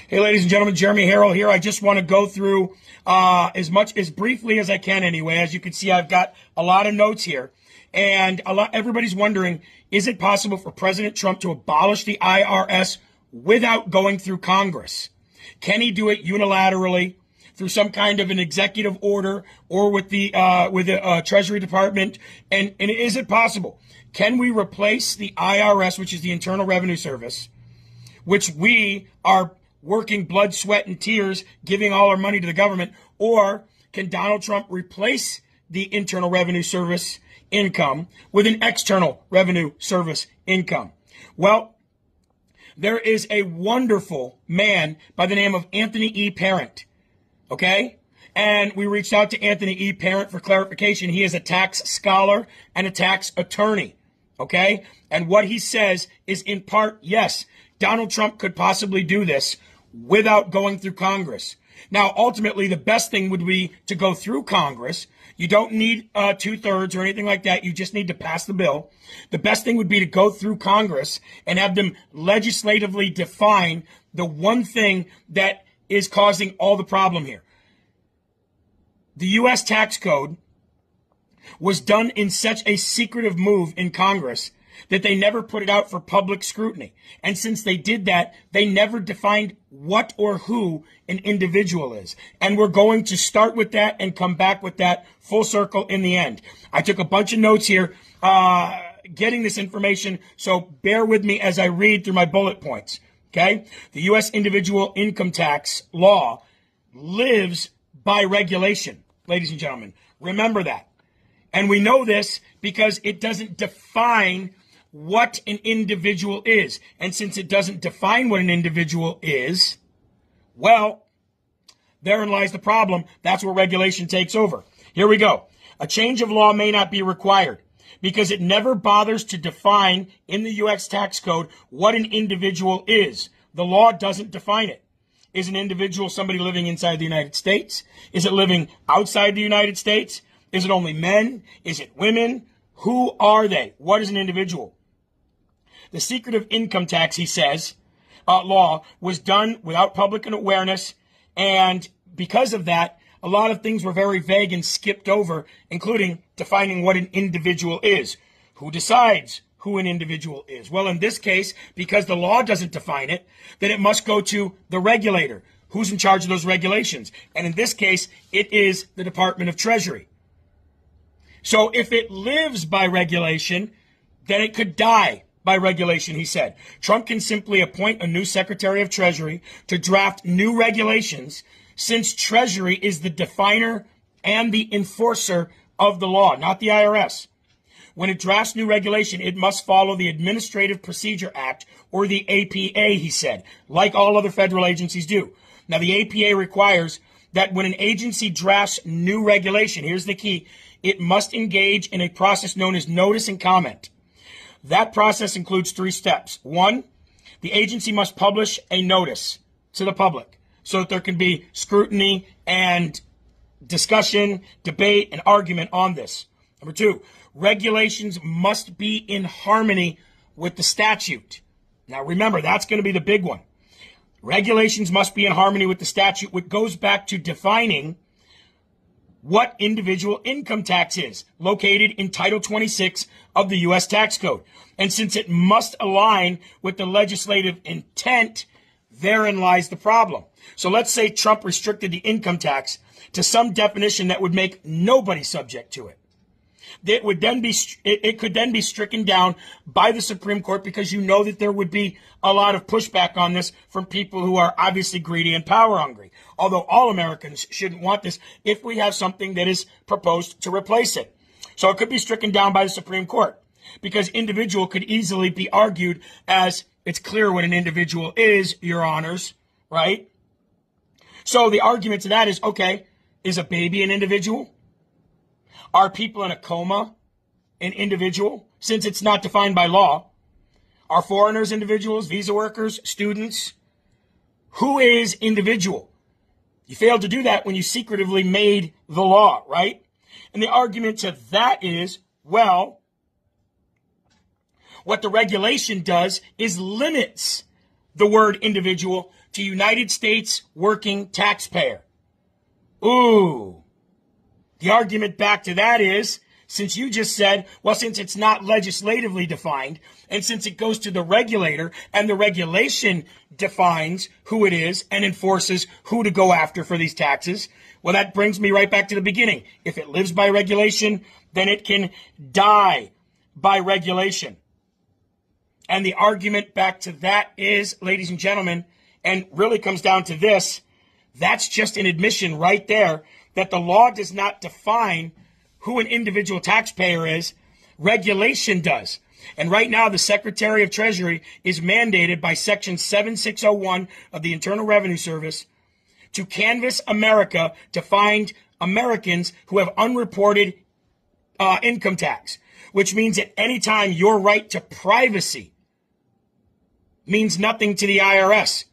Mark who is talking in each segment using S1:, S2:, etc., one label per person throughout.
S1: Hey, ladies and gentlemen, Jeremy Harrell here. I just want to go through as briefly as I can anyway. As you can see, I've got a lot of notes here. And everybody's wondering, is it possible for President Trump to abolish the IRS without going through Congress? Can he do it unilaterally through some kind of an executive order or with the Treasury Department? And is it possible? Can we replace the IRS, which is the Internal Revenue Service, which we are working blood, sweat, and tears, giving all our money to the government? Or can Donald Trump replace the Internal Revenue Service income with an External Revenue Service income? Well, there is a wonderful man by the name of Anthony E. Parent, okay? And we reached out to Anthony E. Parent for clarification. He is a tax scholar and a tax attorney, okay? And what he says is, in part, yes, Donald Trump could possibly do this without going through Congress. Now, ultimately, the best thing would be to go through Congress. You don't need 2/3 or anything like that. You just need to pass the bill. The best thing would be to go through Congress and have them legislatively define the one thing that is causing all the problem here. The U.S. tax code was done in such a secretive move in Congress that they never put it out for public scrutiny. And since they did that, they never defined what or who an individual is. And we're going to start with that and come back with that full circle in the end. I took a bunch of notes here getting this information, so bear with me as I read through my bullet points. Okay? The U.S. individual income tax law lives by regulation, ladies and gentlemen. Remember that. And we know this because it doesn't define what an individual is. And since it doesn't define what an individual is, well, therein lies the problem. That's where regulation takes over. Here we go. A change of law may not be required because it never bothers to define in the U.S. tax code what an individual is. The law doesn't define it. Is an individual somebody living inside the United States? Is it living outside the United States? Is it only men? Is it women? Who are they? What is an individual? The secretive income tax, he says, law was done without public awareness. And because of that, a lot of things were very vague and skipped over, including defining what an individual is. Who decides who an individual is? Well, in this case, because the law doesn't define it, then it must go to the regulator. Who's in charge of those regulations? And in this case, it is the Department of Treasury. So if it lives by regulation, then it could die by regulation, he said. Trump can simply appoint a new Secretary of Treasury to draft new regulations, since Treasury is the definer and the enforcer of the law, not the IRS. When it drafts new regulation, it must follow the Administrative Procedure Act, or the APA, he said, like all other federal agencies do. Now, the APA requires that when an agency drafts new regulation, here's the key, it must engage in a process known as notice and comment. That process includes 3 steps. 1, the agency must publish a notice to the public so that there can be scrutiny and discussion, debate, and argument on this. Number 2, regulations must be in harmony with the statute. Now remember, that's going to be the big one. Regulations must be in harmony with the statute, which goes back to defining what individual income tax is, located in Title 26 of the U.S. tax code. And since it must align with the legislative intent, therein lies the problem. So let's say Trump restricted the income tax to some definition that would make nobody subject to it. It could then be stricken down by the Supreme Court, because you know that there would be a lot of pushback on this from people who are obviously greedy and power hungry. Although all Americans shouldn't want this if we have something that is proposed to replace it. So it could be stricken down by the Supreme Court, because individual could easily be argued as it's clear what an individual is, Your Honors, right? So the argument to that is, okay, is a baby an individual? Are people in a coma an individual, since it's not defined by law? Are foreigners individuals, visa workers, students? Who is individual? You failed to do that when you secretively made the law, right? And the argument to that is, well, what the regulation does is limits the word individual to United States working taxpayer. Ooh. The argument back to that is, since you just said, well, since it's not legislatively defined, and since it goes to the regulator, and the regulation defines who it is and enforces who to go after for these taxes, well, that brings me right back to the beginning. If it lives by regulation, then it can die by regulation. And the argument back to that is, ladies and gentlemen, and really comes down to this, that's just an admission right there that the law does not define who an individual taxpayer is. Regulation does. And right now, the Secretary of Treasury is mandated by Section 7601 of the Internal Revenue Service to canvass America to find Americans who have unreported income tax, which means at any time your right to privacy means nothing to the IRS.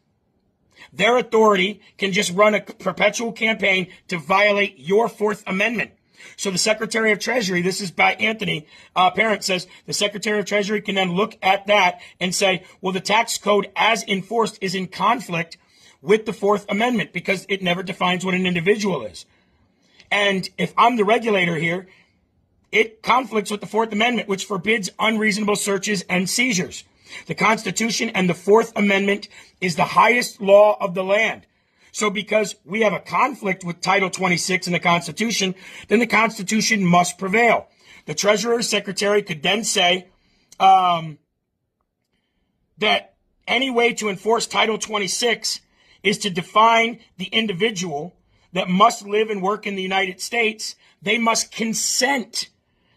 S1: Their authority can just run a perpetual campaign to violate your Fourth Amendment. So the Secretary of Treasury, this is by Anthony Parent, says the Secretary of Treasury can then look at that and say, well, the tax code as enforced is in conflict with the Fourth Amendment because it never defines what an individual is. And if I'm the regulator here, it conflicts with the Fourth Amendment, which forbids unreasonable searches and seizures. The Constitution and the Fourth Amendment is the highest law of the land. So because we have a conflict with Title 26 in the Constitution, then the Constitution must prevail. The Treasurer or Secretary could then say that any way to enforce Title 26 is to define the individual that must live and work in the United States. They must consent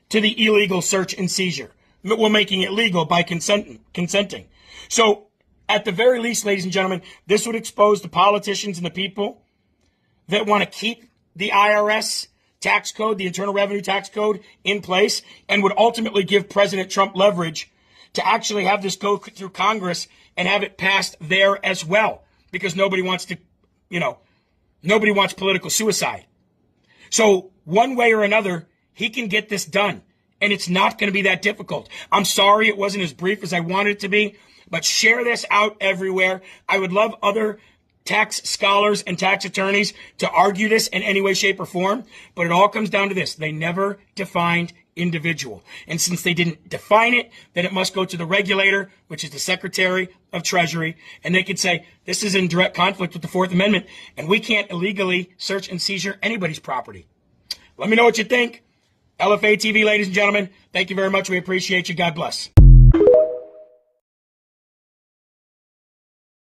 S1: to the illegal search and seizure. We're making it legal by consenting. So at the very least, ladies and gentlemen, this would expose the politicians and the people that want to keep the IRS tax code, the Internal Revenue Tax Code, in place, and would ultimately give President Trump leverage to actually have this go through Congress and have it passed there as well, because nobody wants to, nobody wants political suicide. So one way or another, he can get this done, and it's not going to be that difficult. I'm sorry it wasn't as brief as I wanted it to be, but share this out everywhere. I would love other tax scholars and tax attorneys to argue this in any way, shape, or form. But it all comes down to this. They never defined individual. And since they didn't define it, then it must go to the regulator, which is the Secretary of Treasury. And they could say, this is in direct conflict with the Fourth Amendment, and we can't illegally search and seizure anybody's property. Let me know what you think. LFA TV, ladies and gentlemen, thank you very much. We appreciate you. God bless.